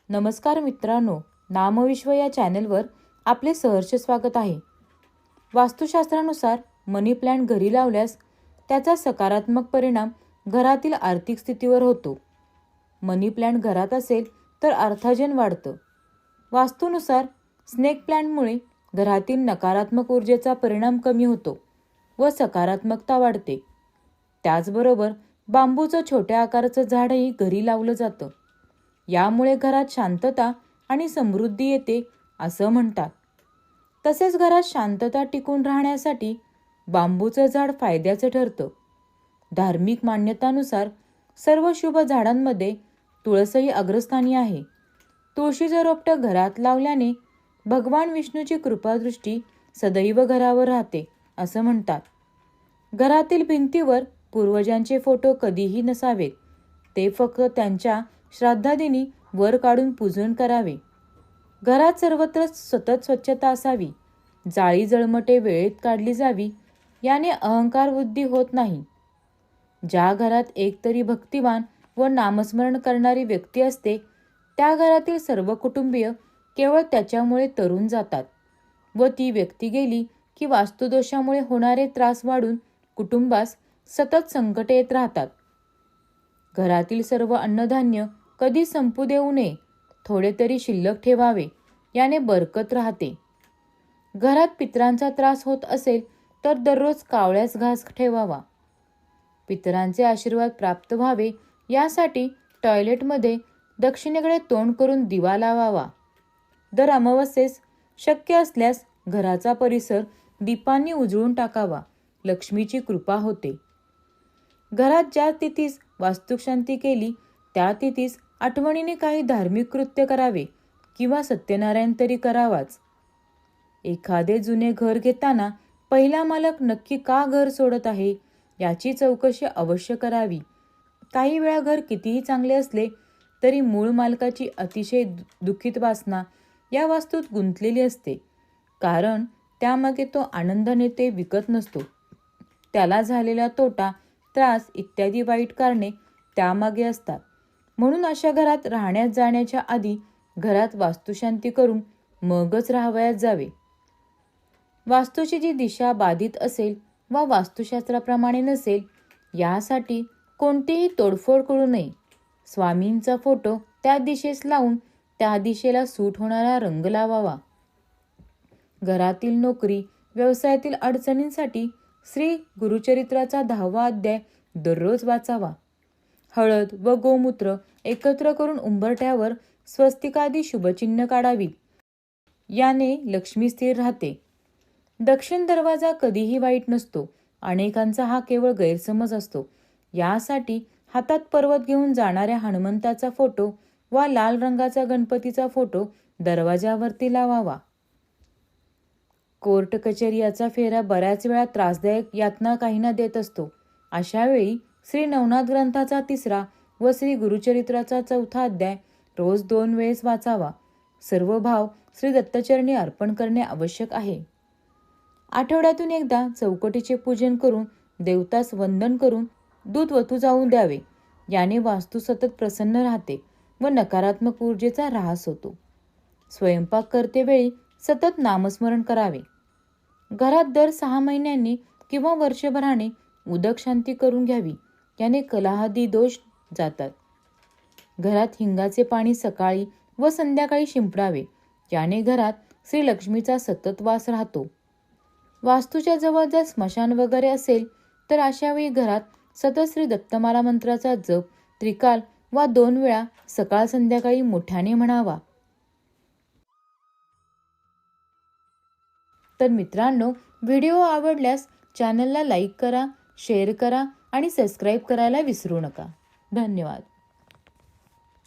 नमस्कार मित्रांनो, नामविश्व या चॅनलवर आपले सहर्ष स्वागत आहे. वास्तुशास्त्रानुसार मनी प्लांट घरी लावल्यास त्याचा सकारात्मक परिणाम घरातील आर्थिक स्थितीवर होतो. मनी प्लांट घरात असेल तर अर्थार्जन वाढतं. वास्तूनुसार स्नेक प्लांटमुळे घरातील नकारात्मक ऊर्जेचा परिणाम कमी होतो व सकारात्मकता वाढते. त्याचबरोबर बांबूचं छोट्या आकाराचं झाडही घरी लावलं जातं. यामुळे घरात शांतता आणि समृद्धी येते असं म्हणतात. तसेच घरात शांतता टिकून राहण्यासाठी बांबूचं झाड फायद्याचं ठरतं. धार्मिक मान्यतानुसार सर्व शुभ झाडांमध्ये तुळसही अग्रस्थानी आहे. तुळशीचं रोपटं घरात लावल्याने भगवान विष्णूची कृपादृष्टी सदैव घरावर राहते असं म्हणतात. घरातील भिंतीवर पूर्वजांचे फोटो कधीही नसावेत. ते फक्त त्यांच्या श्राद्धादिनी वर काढून पूजन करावे. घरात सर्वत्र सतत स्वच्छता असावी. जाळी जळमटे वेळेत काढली जावी. याने अहंकार वृद्धी होत नाही. ज्या घरात एकतरी भक्तिवान व नामस्मरण करणारी व्यक्ती असते त्या घरातील सर्व कुटुंबीय केवळ त्याच्यामुळे तरून जातात व ती व्यक्ती गेली की वास्तुदोषामुळे होणारे त्रास वाढून कुटुंबास सतत संकटे येत राहतात. घरातील सर्व अन्नधान्य कधी संपू देऊ नये. थोडे तरी शिल्लक ठेवावे. याने बरकत राहते. घरात पितरांचा त्रास होत असेल तर दररोज कावळ्यास घास ठेवावा. पितरांचे आशीर्वाद प्राप्त व्हावे यासाठी टॉयलेटमध्ये दक्षिणेकडे तोंड करून दिवा लावावा. दर अमावस्येस शक्य असल्यास घराचा परिसर दीपांनी उजळून टाकावा. लक्ष्मीची कृपा होते. घरात ज्या तिथीस वास्तुशांती केली त्या तिथीस आठवणीने काही धार्मिक कृत्य करावे किंवा सत्यनारायण तरी करावाच. एखादे जुने घर घेताना पहिला मालक नक्की का घर सोडत आहे याची चौकशी अवश्य करावी. काही वेळा घर कितीही चांगले असले तरी मूळ मालकाची अतिशय दुःखित वासना या वास्तूत गुंतलेली असते. कारण त्यामागे तो आनंदाने ते विकत नसतो. त्याला झालेला तोटा, त्रास इत्यादी वाईट कारणे त्यामागे असतात. म्हणून अशा घरात राहण्यात जाण्याच्या आधी घरात वास्तुशांती करून मगच राहावयास जावे. वास्तूची जी दिशा बाधित असेल वा वास्तुशास्त्राप्रमाणे नसेल यासाठी कोणतीही तोडफोड करू नये. स्वामींचा फोटो त्या दिशेस लावून त्या दिशेला सूट होणारा रंग लावावा. घरातील नोकरी व्यवसायातील अडचणींसाठी श्री गुरुचरित्राचा 10वा अध्याय दररोज वाचावा. हळद व गोमूत्र एकत्र करून उंबरठ्यावर स्वस्तिकादी शुभचिन्ह काढावी. याने लक्ष्मी स्थिर राहते. दक्षिण दरवाजा कधीही वाईट नसतो. अनेकांचा हा केवळ गैरसमज असतो. यासाठी हातात पर्वत घेऊन जाणाऱ्या हनुमंताचा फोटो वा लाल रंगाचा गणपतीचा फोटो दरवाजावरती लावावा. कोर्ट कचेरी याचा फेरा बऱ्याच वेळा त्रासदायक यातना काहींना देत असतो. अशा वेळी श्री नवनाथ ग्रंथाचा 3रा व श्री गुरुचरित्राचा 4था अध्याय रोज 2 वेळेस वाचावा. सर्व भाव श्री दत्तचरणी अर्पण करणे आवश्यक आहे. आठवड्यातून एकदा चौकटीचे पूजन करून देवतास वंदन करून दूध वतू जाऊ द्यावे. याने वास्तू सतत प्रसन्न राहते व नकारात्मक ऊर्जेचा ऱ्हास होतो. स्वयंपाक करतेवेळी सतत नामस्मरण करावे. घरात दर 6 महिन्यांनी किंवा वर्षभराने उदक शांती करून घ्यावी. याने कलहादी दोष जातात. घरात हिंगाचे पाणी सकाळी व संध्याकाळी शिंपडावे. याने घरात श्री लक्ष्मीचा सतत वास राहतो. वास्तूच्या जवळ जर स्मशान वगैरे असेल तर अशा वेळी घरात सतत श्री दत्तमाला मंत्राचा जप त्रिकाल वा 2 वेळा सकाळ संध्याकाळी मोठ्याने म्हणावा. तर मित्रांनो, व्हिडिओ आवडल्यास चॅनलला लाईक करा, शेअर करा आणि सबस्क्राईब करायला विसरू नका. धन्यवाद.